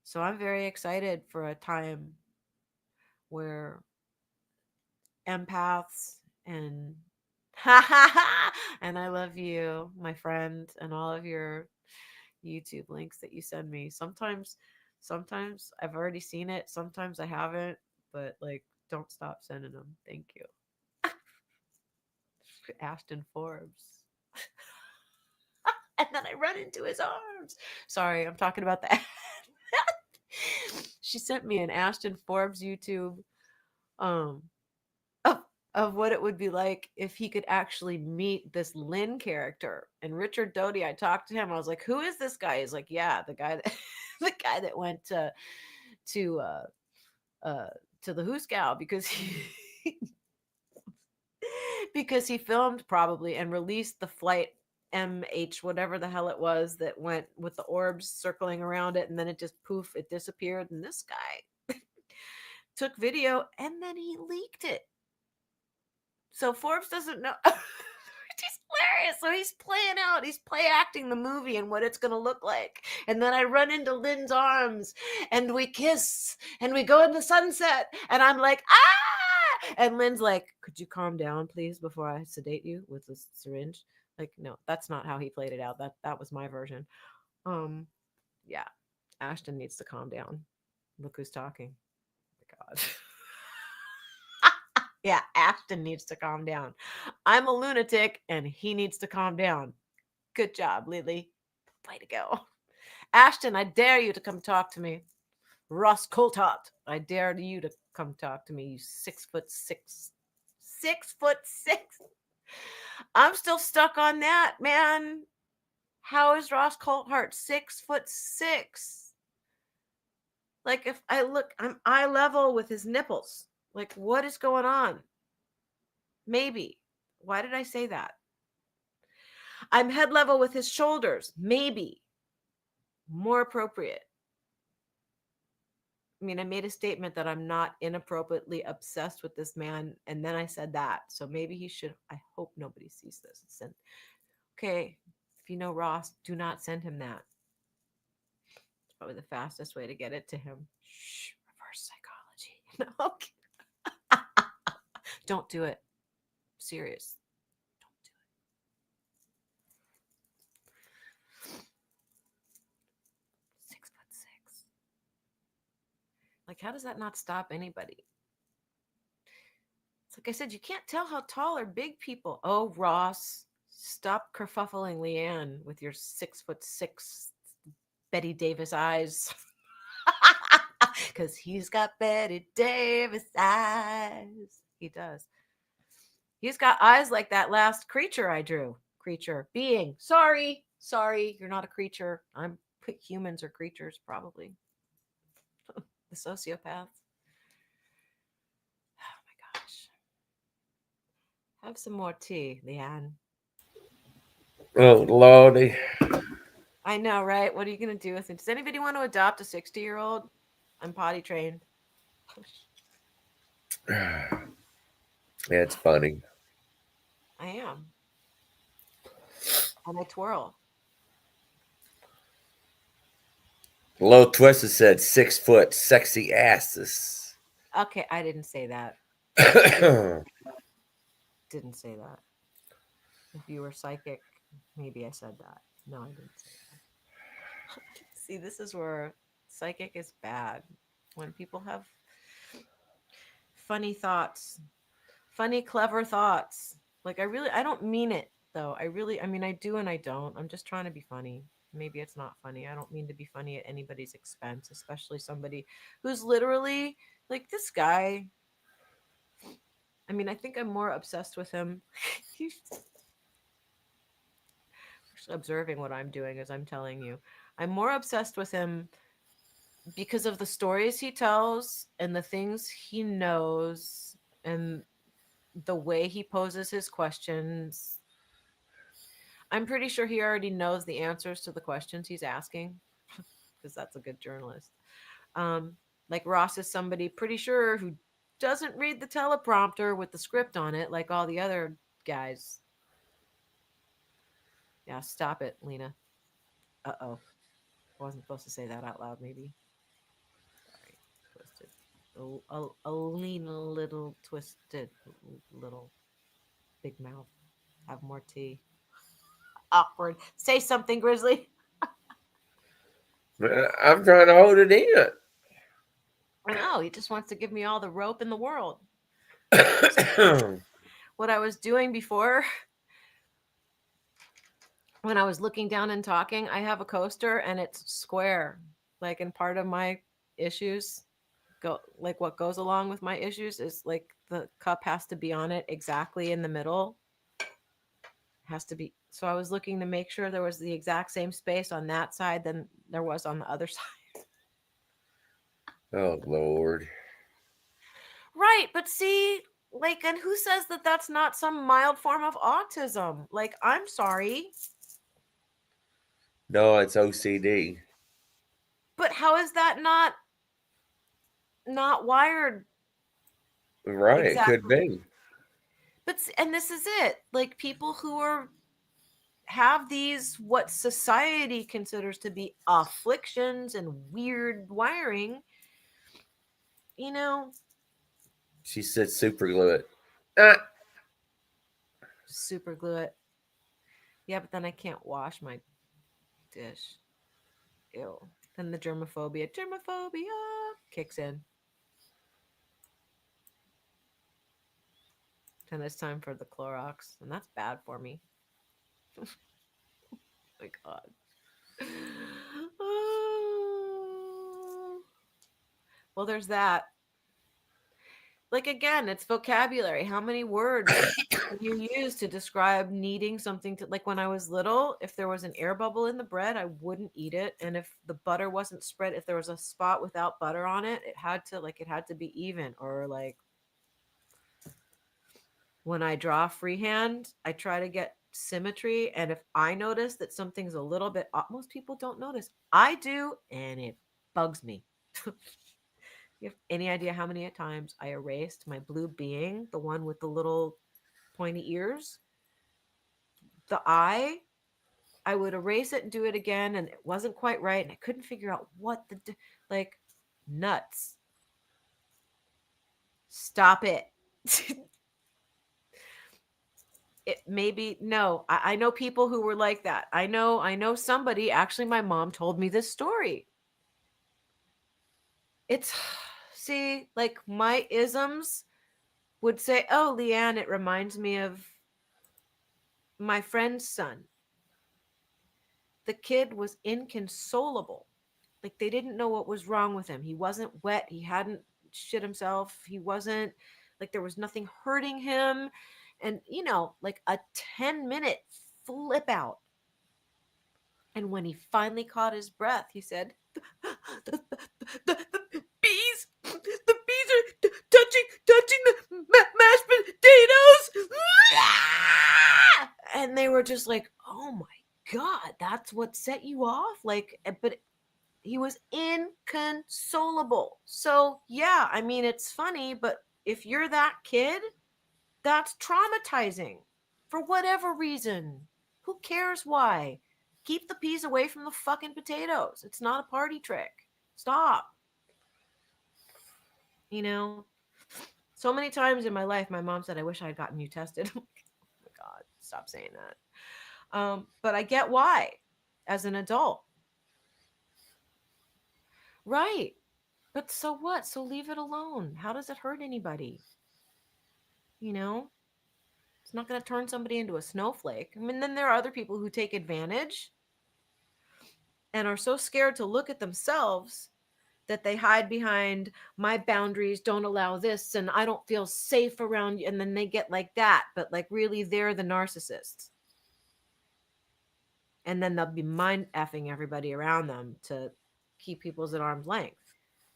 [SPEAKER 2] So I'm very excited for a time where empaths and and I love you, my friend, and all of your YouTube links that you send me. Sometimes I've already seen it, sometimes I haven't, but like don't stop sending them. Thank you. Ashton Forbes. And then I run into his arms. Sorry, I'm talking about that. She sent me an Ashton Forbes YouTube um of, of what it would be like if he could actually meet this Lynn character. And Richard Doty, I talked to him. I was like, "Who is this guy?" He's like, "Yeah, the guy that the guy that went to uh uh to the Hooskow because he because he filmed probably and released the flight MH, whatever the hell it was, that went with the orbs circling around it, and then it just poof, it disappeared. And this guy took video and then he leaked it. So Forbes doesn't know. He's hilarious. So he's playing out, he's play acting the movie and what it's going to look like. And then I run into Lynn's arms and we kiss and we go in the sunset. And I'm like, ah! And Lynn's like, could you calm down, please, before I sedate you with this syringe? Like, no, that's not how he played it out. That was my version. Yeah. Ashton needs to calm down. Look who's talking. Oh my God. Yeah, Ashton needs to calm down. I'm a lunatic and he needs to calm down. Good job, Lily. Way to go. Ashton, I dare you to come talk to me. Ross Coulthard, I dare you to come talk to me, you 6'6". 6'6". I'm still stuck on that, man. How is Ross Coulthard 6'6"? Like if I look, I'm eye level with his nipples. Like what is going on? Maybe. Why did I say that? I'm head level with his shoulders. Maybe. More appropriate. I mean, I made a statement that I'm not inappropriately obsessed with this man, and then I said that. So maybe he should. I hope nobody sees this. Send, okay, if you know Ross, do not send him that. It's probably the fastest way to get it to him. Shh, reverse psychology. No, okay. Don't do it. Serious. Don't do it. 6'6". Like, how does that not stop anybody? It's like I said, you can't tell how tall or big people. Oh, Ross, stop kerfuffling LIANE with your 6'6" Betty Davis eyes. Because he's got Betty Davis eyes. He does. He's got eyes like that last creature I drew. Creature. Being. Sorry. Sorry. You're not a creature. I'm humans are creatures, probably. The sociopath. Oh my gosh. Have some more tea, LIANE.
[SPEAKER 3] Oh, Lordy.
[SPEAKER 2] I know, right? What are you going to do with it? Does anybody want to adopt a 60-year-old? I'm potty trained.
[SPEAKER 3] Yeah, it's funny.
[SPEAKER 2] I am. And I twirl.
[SPEAKER 3] Low Twisted said 6 foot sexy asses.
[SPEAKER 2] Okay, I didn't say that. Didn't say that. If you were psychic, maybe I said that. No, I didn't say that. See, this is where psychic is bad. When people have funny thoughts, funny, clever thoughts. Like, I don't mean it though. I mean, I do and I don't. I'm just trying to be funny. Maybe it's not funny. I don't mean to be funny at anybody's expense, especially somebody who's literally like this guy. I mean, I think I'm more obsessed with him. He's observing what I'm doing as I'm telling you. I'm more obsessed with him because of the stories he tells and the things he knows and the way he poses his questions. I'm pretty sure he already knows the answers to the questions he's asking because that's a good journalist. Like Ross is somebody pretty sure who doesn't read the teleprompter with the script on it like all the other guys. Yeah, stop it, Lena. Uh-oh. Wasn't supposed to say that out loud, maybe. Sorry. Twisted. A lean little twisted little big mouth. Have more tea. Awkward. Say something, Grizzly.
[SPEAKER 3] I'm trying to hold it in.
[SPEAKER 2] I know. He just wants to give me all the rope in the world.
[SPEAKER 3] Oh,
[SPEAKER 2] What I was doing before, when I was looking down and talking, I have a coaster and it's square. Like, and part of my issues like what goes along with my issues is like the cup has to be on it exactly in the middle. Has to be. So I was looking to make sure there was the exact same space on that side than there was on the other side.
[SPEAKER 3] Lord.
[SPEAKER 2] Right, but see, like, and who says that that's not some mild form of autism? Like, I'm sorry,
[SPEAKER 3] No, it's OCD.
[SPEAKER 2] but how is that not wired
[SPEAKER 3] Right, it could
[SPEAKER 2] exactly?
[SPEAKER 3] be.
[SPEAKER 2] But and this is it. Like people who have these what society considers to be afflictions and weird wiring, you know,
[SPEAKER 3] She said super glue it. Ah.
[SPEAKER 2] super glue it. Yeah, but then I can't wash my dish. Ew. Then the germophobia kicks in. Then it's time for the Clorox, and that's bad for me. Oh my God. Well, there's that. Like again, it's vocabulary. How many words can you use to describe needing something to, like when I was little, if there was an air bubble in the bread, I wouldn't eat it. And if the butter wasn't spread, if there was a spot without butter on it, it had to be even. Or like when I draw freehand, I try to get symmetry. And if I notice that something's a little bit off, most people don't notice. I do, and it bugs me. You have any idea how many times I erased my blue being, the one with the little pointy ears? The eye, I would erase it and do it again, and it wasn't quite right, and I couldn't figure out what like nuts. Stop it. It maybe no. I know people who were like that. I know somebody. Actually, my mom told me this story. It's see, like my isms would say, "Oh, Leanne, it reminds me of my friend's son." The kid was inconsolable. Like they didn't know what was wrong with him. He wasn't wet. He hadn't shit himself. He wasn't like there was nothing hurting him. And, like a 10-minute flip out. And when he finally caught his breath, he said, the bees, the bees are touching the mashed potatoes. And they were just like, oh oh my God, that's what set you off? Like, but he was inconsolable. So, yeah, I mean, it's funny, but if you're that kid, that's traumatizing for whatever reason. Who cares why? Keep the peas away from the fucking potatoes. It's not a party trick. Stop. You know, so many times in my life, my mom said, I wish I had gotten you tested. Oh my God, stop saying that. But I get why as an adult. Right. But so what? So leave it alone. How does it hurt anybody? You know, it's not going to turn somebody into a snowflake. I mean, then there are other people who take advantage and are so scared to look at themselves that they hide behind my boundaries don't allow this and I don't feel safe around you, and then they get like that, but like really they're the narcissists, and then they'll be mind effing everybody around them to keep people's at arm's length.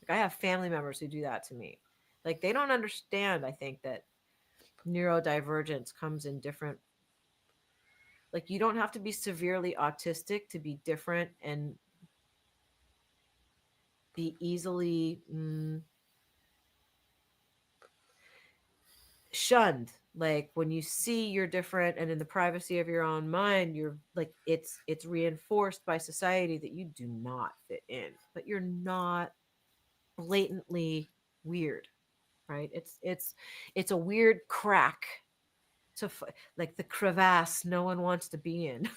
[SPEAKER 2] Like I have family members who do that to me. Like they don't understand, I think, that neurodivergence comes in different, like you don't have to be severely autistic to be different and be easily shunned. Like when you see you're different and in the privacy of your own mind, you're like it's reinforced by society that you do not fit in, but you're not blatantly weird, right? It's a weird crack to like the crevasse no one wants to be in.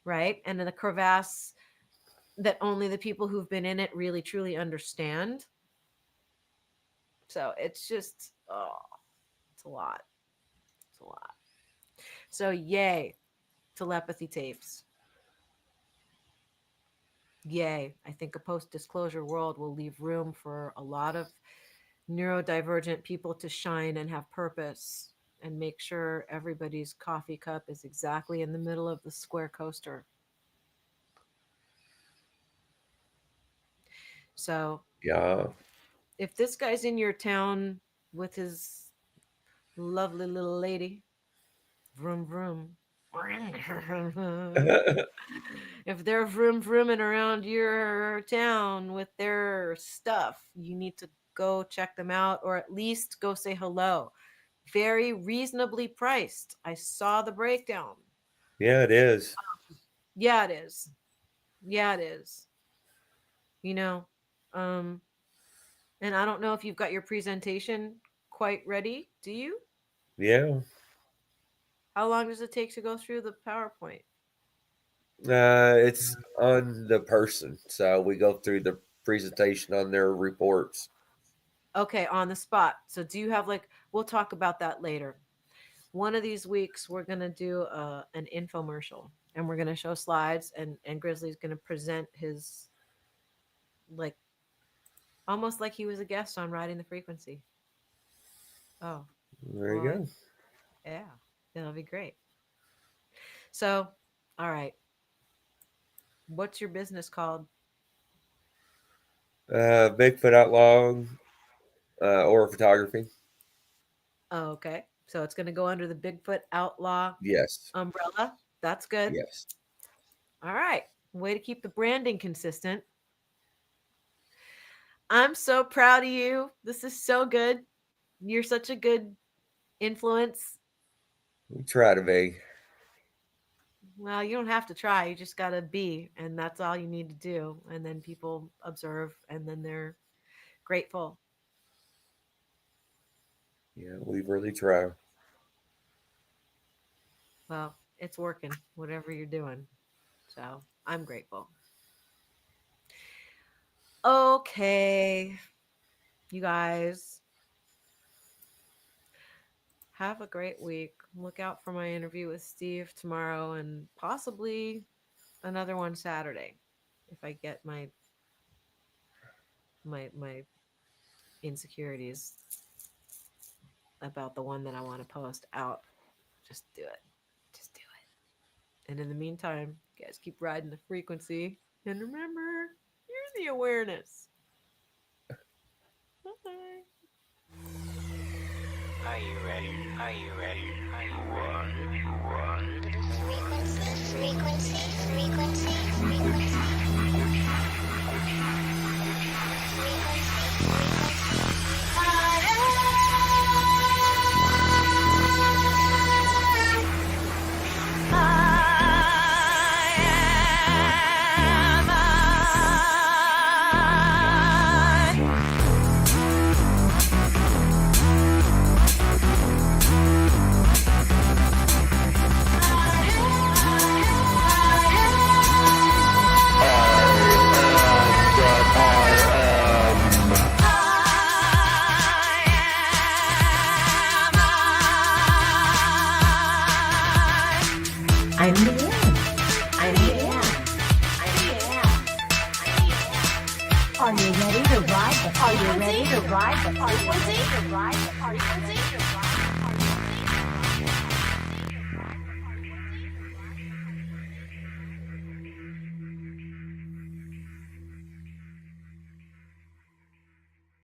[SPEAKER 2] Right? And in the crevasse that only the people who've been in it really truly understand. So it's just, oh, it's a lot. It's a lot. So yay, telepathy tapes. Yay. I think a post-disclosure world will leave room for a lot of neurodivergent people to shine and have purpose and make sure everybody's coffee cup is exactly in the middle of the square coaster. So
[SPEAKER 3] Yeah.
[SPEAKER 2] if this guy's in your town with his lovely little lady, vroom vroom. If they're vroom vrooming around your town with their stuff, you need to go check them out or at least go say hello. Very reasonably priced. I saw the breakdown.
[SPEAKER 3] Yeah, it is.
[SPEAKER 2] Yeah, it is. Yeah, it is. You know, um, and I don't know if you've got your presentation quite ready. Do you?
[SPEAKER 3] Yeah.
[SPEAKER 2] How long does it take to go through the PowerPoint?
[SPEAKER 3] It's on the person. So we go through the presentation on their reports.
[SPEAKER 2] Okay, on the spot. So do you have like, we'll talk about that later. One of these weeks, we're going to do an infomercial and we're going to show slides, and Grizzly's going to present his, like, almost like he was a guest on Riding the Frequency. Oh,
[SPEAKER 3] There you
[SPEAKER 2] well,
[SPEAKER 3] go.
[SPEAKER 2] yeah, that'll be great. So, all right. What's your business called?
[SPEAKER 3] Bigfoot Outlaw or photography.
[SPEAKER 2] Oh, okay. So it's going to go under the Bigfoot Outlaw
[SPEAKER 3] Yes.
[SPEAKER 2] umbrella. That's good.
[SPEAKER 3] Yes.
[SPEAKER 2] All right. Way to keep the branding consistent. I'm so proud of you. This is so good. You're such a good influence.
[SPEAKER 3] We try to be.
[SPEAKER 2] Well, you don't have to try. You just got to be. And that's all you need to do. And then people observe and then they're grateful.
[SPEAKER 3] Yeah, we really try.
[SPEAKER 2] Well, it's working, whatever you're doing. So I'm grateful. Okay. You guys have a great week. Look out for my interview with Steve tomorrow and possibly another one Saturday if I get my insecurities about the one that I want to post out. Just do it. Just do it. And in the meantime, you guys keep riding the frequency. And remember, you're the awareness. Bye.
[SPEAKER 1] Are you ready? Are you ready? Are you ready? Run.
[SPEAKER 4] Frequency. I'm LIANE. I'm LIANE. I'm LIANE. Are you ready to ride the frequency? Are you ready to ride the frequency?